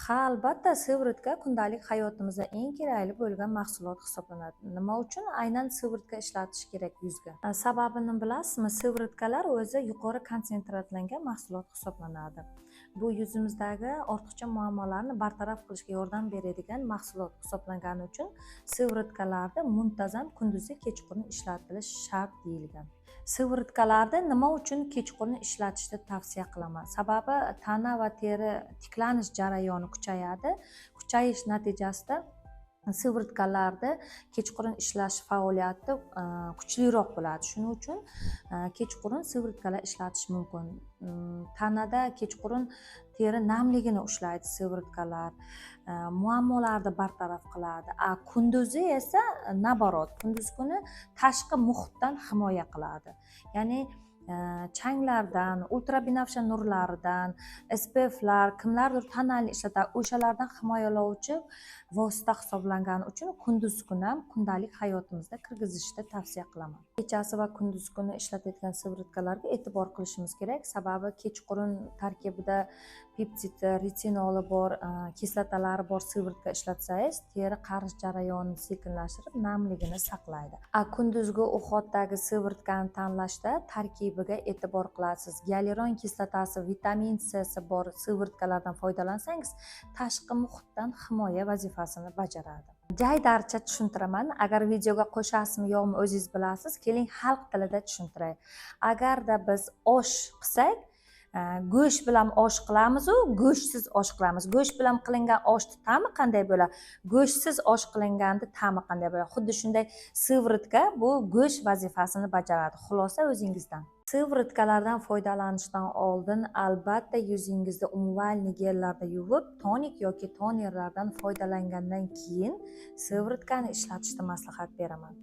Ha, albatta, sivritka kundalik hayotimizda eng kerakli bo'lgan mahsulot hisoblanadi. Nima uchun aynan sivritka ishlatish kerak yuzga? Sababini bilasizmi? Sivritkalar o'zi yuqori konsentratlangan mahsulot hisoblanadi. Bu yuzimizdagi ortiqcha muammolarni bartaraf qilishga yordam beradigan mahsulot hisoblangani uchun sivritkalarda muntazam kunduzi kechqurun ishlatilishi shart deyilgan. Sivritkalarda nima uchun kechqurun ishlatishni tavsiya qilaman? Sababi tana va teri tiklanish jarayoni kuchayadi. Kuchayish natijasida sivritkalarda kechqurun ishlash faoliyati kuchliroq bo'ladi. Shuning uchun kechqurun sivritkalar ishlatish mumkin. Tanada kechqurun teri namligini ushlaydi sivritkalar, muammolarni bartaraf qiladi. Kunduzi esa naborot, kunduz kuni tashqi muhitdan himoya qiladi. Ya'ni changlardan, ultrabinafsha nurlaridan, SPF'lar, kimlardir tonalni ishlatadi, o'shalardan himoyalovchi vosita hisoblangani uchun kunduz kuni ham kundalik hayotimizda kirgizishni tavsiya qilaman. Kechasi va kunduz kuni ishlatayotgan sivritkalarga e'tibor qilishimiz kerak, sababi kechqurun tarkibida peptidi, retsinoli bor, kislotalari bor sivritka ishlatsangiz, teri qarish jarayonini sekinlashtirib, namligini saqlaydi. Kunduzgi ovqatdagi sivritkani tanlashda tarkibiga e'tibor qilasiz. Gialuron kislotasi, vitamin C bor sivritkalardan foydalansangiz, tashqi muhitdan himoya vazifasini bajaradi. Jaydarcha tushuntiraman. Agar videoga qo'shasizmi yo'qmi o'zingiz bilasiz. Keling xalq tilida tushuntiray. Agarda biz osh qilsak, go'sht bilan osh qilamiz u go'shtsiz osh qilamiz. Go'sht bilan qilingan oshning ta'mi qanday bo'ladi? Go'shtsiz osh qilinganda ta'mi qanday bo'ladi? Xuddi shunday sivritka bu go'sht vazifasini bajaradi. Xulosa o'zingizdan. Sivritkalardan foydalanishdan oldin albatta yuzingizni umvalniy gellarda yuvib, tonik yoki tonerlardan foydalangandan keyin sivritkani ishlatishni maslahat beraman.